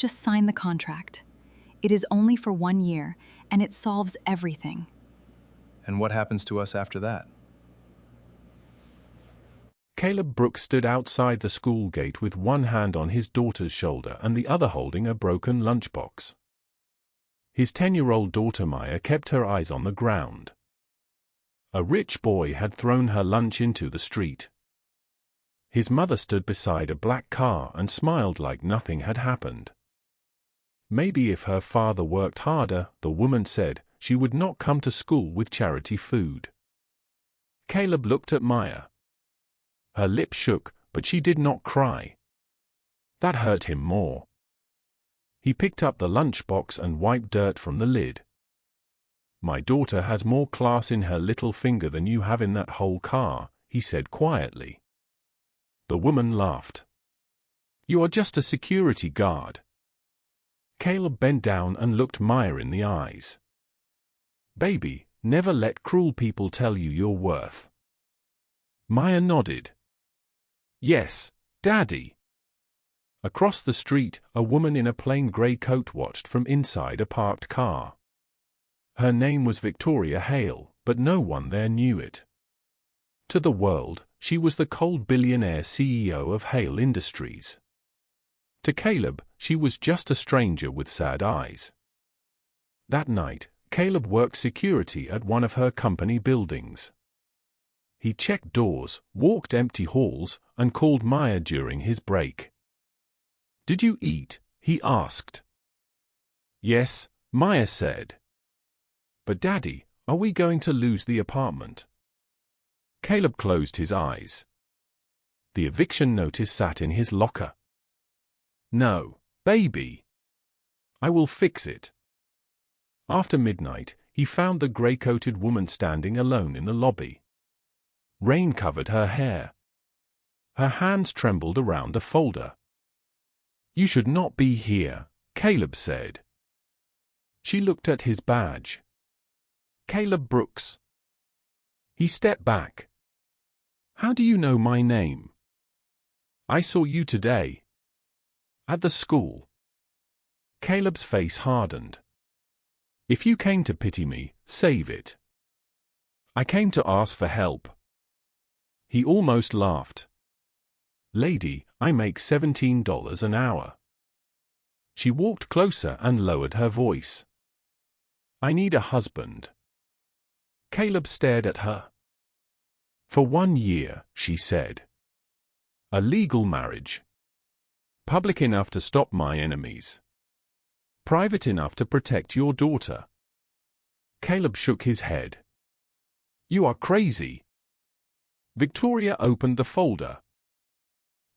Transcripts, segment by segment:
Just sign the contract. It is only for 1 year, and it solves everything. And what happens to us after that? Caleb Brooks stood outside the school gate with one hand on his daughter's shoulder and the other holding a broken lunchbox. His 10-year-old daughter Maya kept her eyes on the ground. A rich boy had thrown her lunch into the street. His mother stood beside a black car and smiled like nothing had happened. Maybe if her father worked harder, the woman said, she would not come to school with charity food. Caleb looked at Maya. Her lips shook, but she did not cry. That hurt him more. He picked up the lunchbox and wiped dirt from the lid. "My daughter has more class in her little finger than you have in that whole car," he said quietly. The woman laughed. "You are just a security guard." Caleb bent down and looked Maya in the eyes. "Baby, never let cruel people tell you your worth." Maya nodded. "Yes, Daddy." Across the street, a woman in a plain gray coat watched from inside a parked car. Her name was Victoria Hale, but no one there knew it. To the world, she was the cold billionaire CEO of Hale Industries. To Caleb, she was just a stranger with sad eyes. That night, Caleb worked security at one of her company buildings. He checked doors, walked empty halls, and called Maya during his break. "Did you eat?" he asked. "Yes," Maya said. "But Daddy, are we going to lose the apartment?" Caleb closed his eyes. The eviction notice sat in his locker. "No, baby. I will fix it." After midnight, he found the gray-coated woman standing alone in the lobby. Rain covered her hair. Her hands trembled around a folder. "You should not be here," Caleb said. She looked at his badge. "Caleb Brooks." He stepped back. "How do you know my name?" "I saw you today. At the school." Caleb's face hardened. "If you came to pity me, save it." "I came to ask for help." He almost laughed. "Lady, I make $17 an hour." She walked closer and lowered her voice. "I need a husband." Caleb stared at her. "For 1 year," she said. "A legal marriage. Public enough to stop my enemies. Private enough to protect your daughter." Caleb shook his head. "You are crazy." Victoria opened the folder.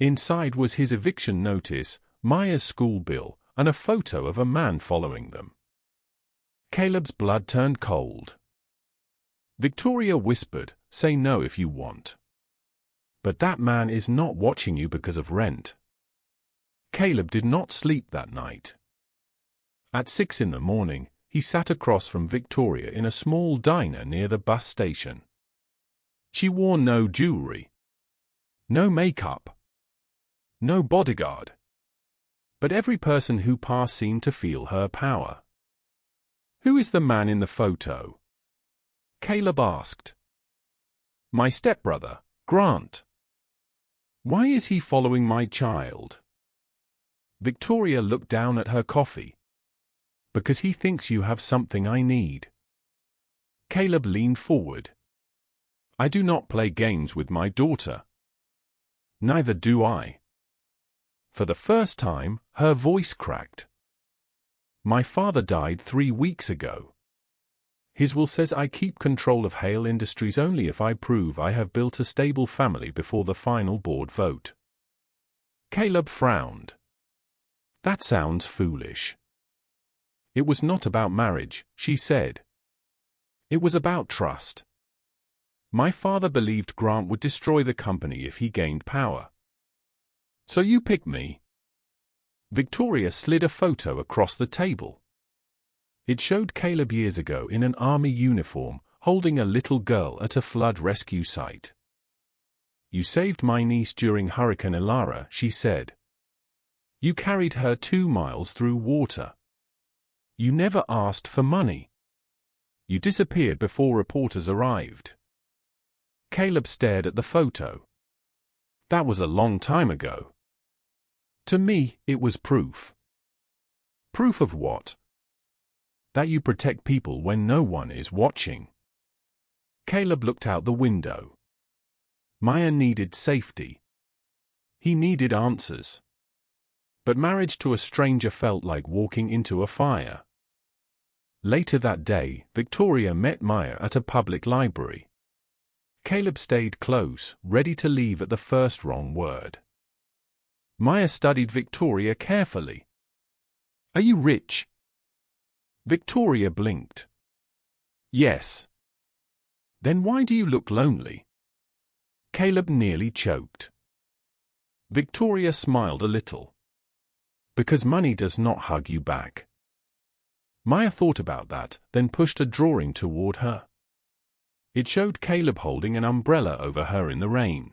Inside was his eviction notice, Maya's school bill, and a photo of a man following them. Caleb's blood turned cold. Victoria whispered, "Say no if you want. But that man is not watching you because of rent." Caleb did not sleep that night. At 6 in the morning, he sat across from Victoria in a small diner near the bus station. She wore no jewelry, no makeup, no bodyguard. But every person who passed seemed to feel her power. "Who is the man in the photo?" Caleb asked. "My stepbrother, Grant." "Why is he following my child?" Victoria looked down at her coffee. "Because he thinks you have something I need." Caleb leaned forward. "I do not play games with my daughter." "Neither do I." For the first time, her voice cracked. "My father died 3 weeks ago. His will says I keep control of Hale Industries only if I prove I have built a stable family before the final board vote." Caleb frowned. "That sounds foolish." "It was not about marriage," she said. "It was about trust. My father believed Grant would destroy the company if he gained power. So you picked me." Victoria slid a photo across the table. It showed Caleb years ago in an army uniform, holding a little girl at a flood rescue site. "You saved my niece during Hurricane Ilara," she said. You carried her 2 miles through water. You never asked for money. You disappeared before reporters arrived. Caleb stared at the photo. That was a long time ago. To me, it was proof. Proof of what? That you protect people when no one is watching. Caleb looked out the window. Maya needed safety. He needed answers. But marriage to a stranger felt like walking into a fire. Later that day, Victoria met Maya at a public library. Caleb stayed close, ready to leave at the first wrong word. Maya studied Victoria carefully. Are you rich? Victoria blinked. Yes. Then why do you look lonely? Caleb nearly choked. Victoria smiled a little. Because money does not hug you back. Maya thought about that, then pushed a drawing toward her. It showed Caleb holding an umbrella over her in the rain.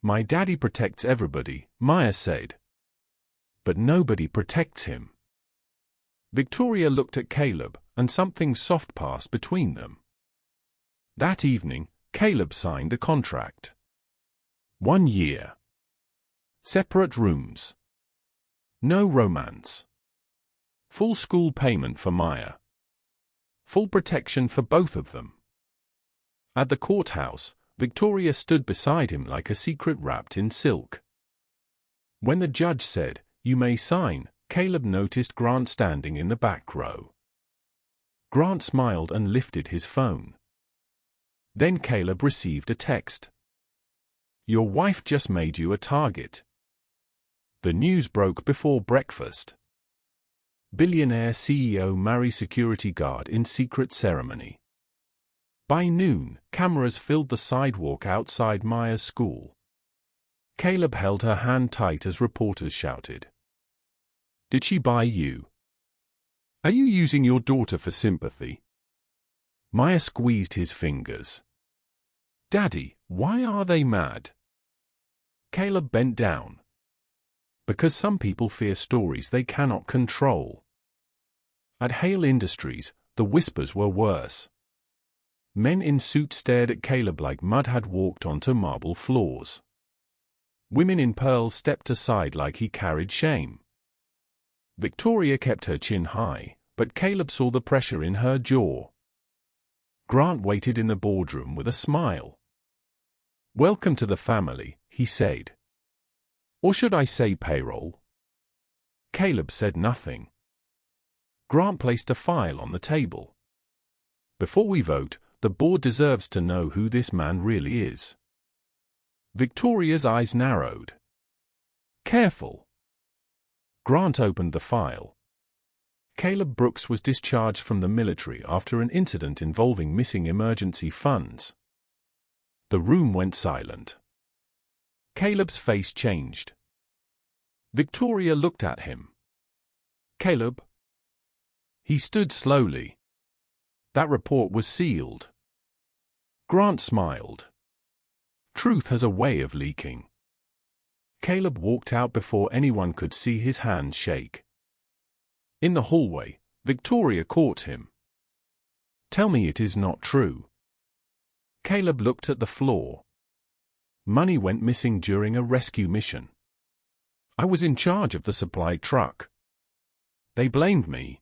My daddy protects everybody, Maya said. But nobody protects him. Victoria looked at Caleb, and something soft passed between them. That evening, Caleb signed a contract. 1 year. Separate rooms. No romance. Full school payment for Maya. Full protection for both of them. At the courthouse, Victoria stood beside him like a secret wrapped in silk. When the judge said, "You may sign," Caleb noticed Grant standing in the back row. Grant smiled and lifted his phone. Then Caleb received a text. Your wife just made you a target. The news broke before breakfast. Billionaire CEO marries security guard in secret ceremony. By noon, cameras filled the sidewalk outside Maya's school. Caleb held her hand tight as reporters shouted. Did she buy you? Are you using your daughter for sympathy? Maya squeezed his fingers. Daddy, why are they mad? Caleb bent down. Because some people fear stories they cannot control. At Hale Industries, the whispers were worse. Men in suits stared at Caleb like mud had walked onto marble floors. Women in pearls stepped aside like he carried shame. Victoria kept her chin high, but Caleb saw the pressure in her jaw. Grant waited in the boardroom with a smile. Welcome to the family, he said. Or should I say payroll? Caleb said nothing. Grant placed a file on the table. Before we vote, the board deserves to know who this man really is. Victoria's eyes narrowed. Careful. Grant opened the file. Caleb Brooks was discharged from the military after an incident involving missing emergency funds. The room went silent. Caleb's face changed. Victoria looked at him. Caleb. He stood slowly. That report was sealed. Grant smiled. Truth has a way of leaking. Caleb walked out before anyone could see his hand shake. In the hallway, Victoria caught him. Tell me it is not true. Caleb looked at the floor. Money went missing during a rescue mission. I was in charge of the supply truck. They blamed me.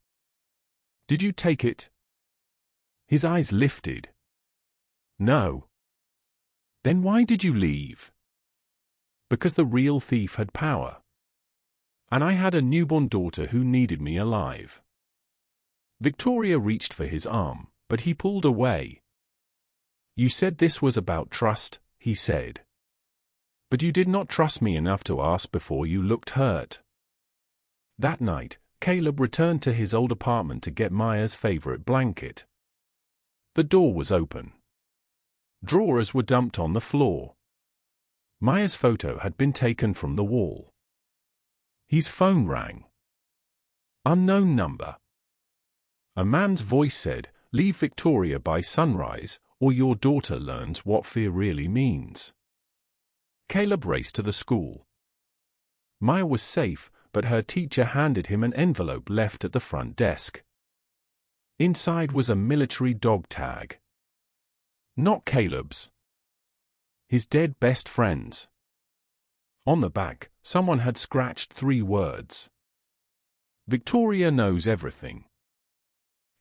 Did you take it? His eyes lifted. No. Then why did you leave? Because the real thief had power. And I had a newborn daughter who needed me alive. Victoria reached for his arm, but he pulled away. You said this was about trust, he said. But you did not trust me enough to ask before you looked hurt. That night, Caleb returned to his old apartment to get Maya's favorite blanket. The door was open. Drawers were dumped on the floor. Maya's photo had been taken from the wall. His phone rang. Unknown number. A man's voice said, "Leave Victoria by sunrise, or your daughter learns what fear really means." Caleb raced to the school. Maya was safe, but her teacher handed him an envelope left at the front desk. Inside was a military dog tag. Not Caleb's. His dead best friend's. On the back, someone had scratched 3 words. Victoria knows everything.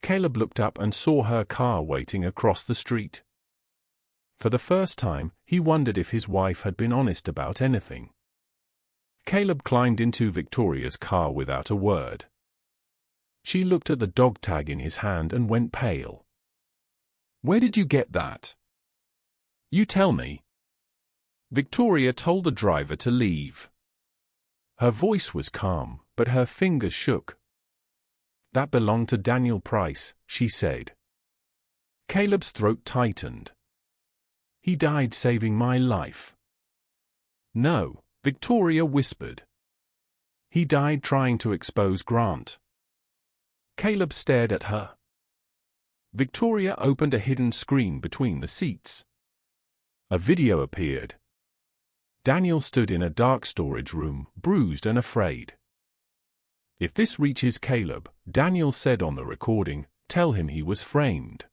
Caleb looked up and saw her car waiting across the street. For the first time, he wondered if his wife had been honest about anything. Caleb climbed into Victoria's car without a word. She looked at the dog tag in his hand and went pale. "Where did you get that?" "You tell me." Victoria told the driver to leave. Her voice was calm, but her fingers shook. "That belonged to Daniel Price," she said. Caleb's throat tightened. "He died saving my life." "No," Victoria whispered. "He died trying to expose Grant." Caleb stared at her. Victoria opened a hidden screen between the seats. A video appeared. Daniel stood in a dark storage room, bruised and afraid. "If this reaches Caleb," Daniel said on the recording, "tell him he was framed.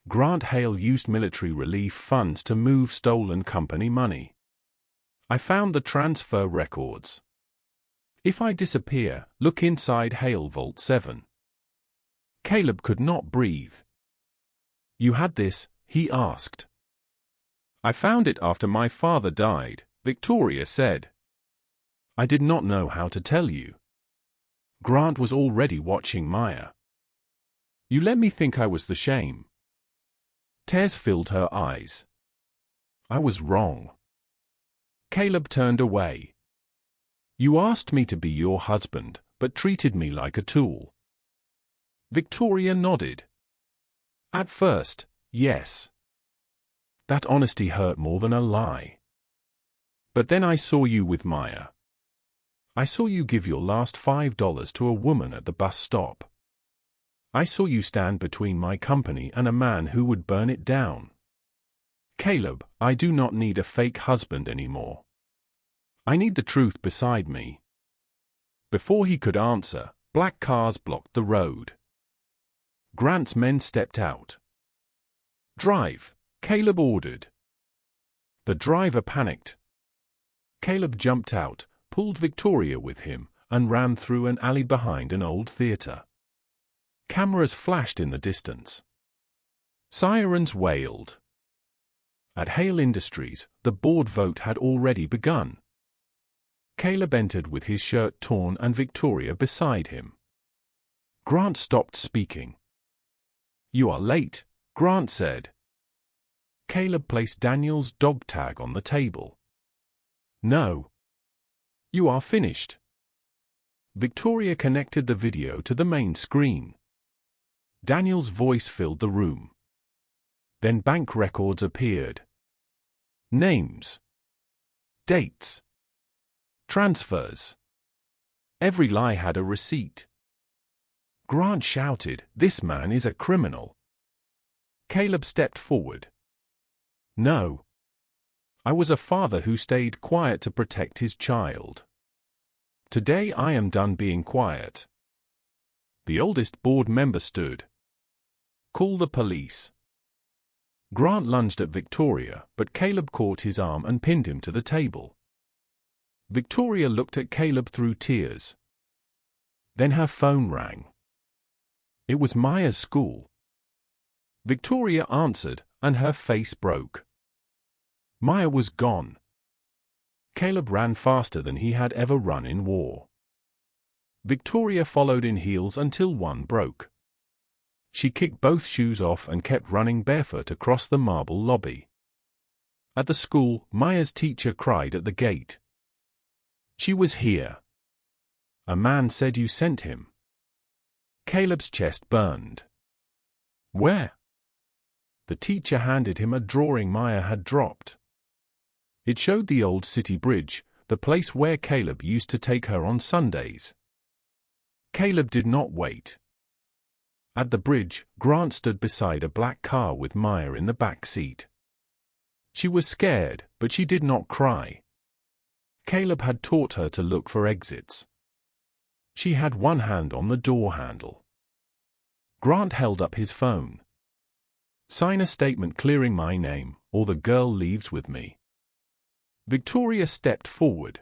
Grant Hale used military relief funds to move stolen company money. I found the transfer records. If I disappear, look inside Hale Vault 7. Caleb could not breathe. "You had this?" he asked. "I found it after my father died," Victoria said. "I did not know how to tell you. Grant was already watching Maya. You let me think I was the shame." Tears filled her eyes. "I was wrong." Caleb turned away. "You asked me to be your husband, but treated me like a tool." Victoria nodded. "At first, yes. That honesty hurt more than a lie. But then I saw you with Maya. I saw you give your last $5 to a woman at the bus stop. I saw you stand between my company and a man who would burn it down. Caleb, I do not need a fake husband anymore. I need the truth beside me." Before he could answer, black cars blocked the road. Grant's men stepped out. "Drive," Caleb ordered. The driver panicked. Caleb jumped out, pulled Victoria with him, and ran through an alley behind an old theater. Cameras flashed in the distance. Sirens wailed. At Hale Industries, the board vote had already begun. Caleb entered with his shirt torn and Victoria beside him. Grant stopped speaking. "You are late," Grant said. Caleb placed Daniel's dog tag on the table. "No. You are finished." Victoria connected the video to the main screen. Daniel's voice filled the room. Then bank records appeared. Names. Dates. Transfers. Every lie had a receipt. Grant shouted, "This man is a criminal." Caleb stepped forward. "No. I was a father who stayed quiet to protect his child. Today I am done being quiet." The oldest board member stood. "Call the police." Grant lunged at Victoria, but Caleb caught his arm and pinned him to the table. Victoria looked at Caleb through tears. Then her phone rang. It was Maya's school. Victoria answered, and her face broke. Maya was gone. Caleb ran faster than he had ever run in war. Victoria followed in heels until one broke. She kicked both shoes off and kept running barefoot across the marble lobby. At the school, Maya's teacher cried at the gate. "She was here. A man said you sent him." Caleb's chest burned. "Where?" The teacher handed him a drawing Maya had dropped. It showed the old city bridge, the place where Caleb used to take her on Sundays. Caleb did not wait. At the bridge, Grant stood beside a black car with Maya in the back seat. She was scared, but she did not cry. Caleb had taught her to look for exits. She had one hand on the door handle. Grant held up his phone. Sign a statement clearing my name, or the girl leaves with me. Victoria stepped forward.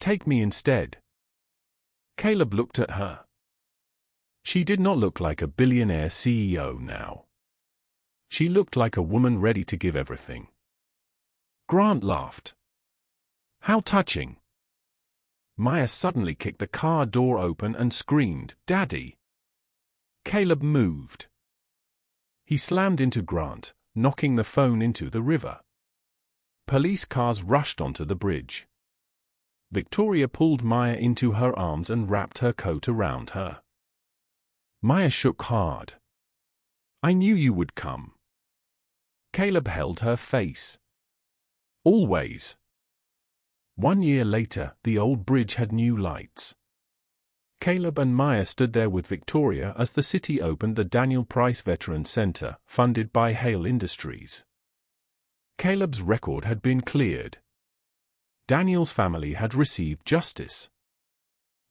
Take me instead. Caleb looked at her. She did not look like a billionaire CEO now. She looked like a woman ready to give everything. Grant laughed. How touching. Maya suddenly kicked the car door open and screamed, "Daddy!" Caleb moved. He slammed into Grant, knocking the phone into the river. Police cars rushed onto the bridge. Victoria pulled Maya into her arms and wrapped her coat around her. Maya shook hard. I knew you would come. Caleb held her face. Always. 1 year later, the old bridge had new lights. Caleb and Maya stood there with Victoria as the city opened the Daniel Price Veteran Center, funded by Hale Industries. Caleb's record had been cleared. Daniel's family had received justice.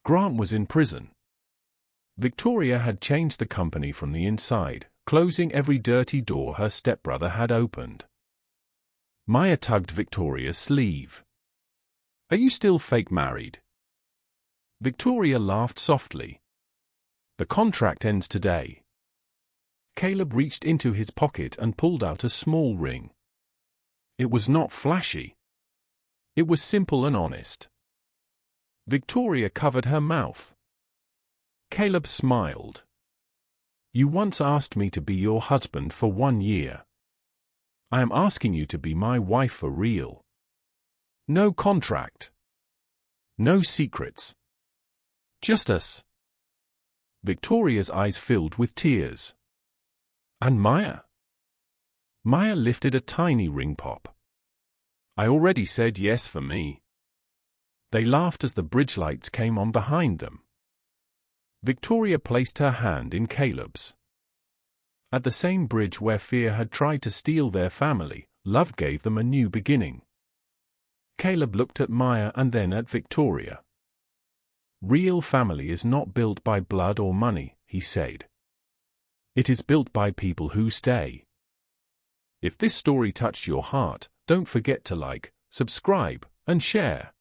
Grant was in prison. Victoria had changed the company from the inside, closing every dirty door her stepbrother had opened. Maya tugged Victoria's sleeve. Are you still fake married? Victoria laughed softly. The contract ends today. Caleb reached into his pocket and pulled out a small ring. It was not flashy. It was simple and honest. Victoria covered her mouth. Caleb smiled. You once asked me to be your husband for 1 year. I am asking you to be my wife for real. No contract. No secrets. Just us. Victoria's eyes filled with tears. And Maya? Maya lifted a tiny ring pop. I already said yes for me. They laughed as the bridge lights came on behind them. Victoria placed her hand in Caleb's. At the same bridge where fear had tried to steal their family, love gave them a new beginning. Caleb looked at Maya and then at Victoria. Real family is not built by blood or money, he said. It is built by people who stay. If this story touched your heart, don't forget to like, subscribe, and share.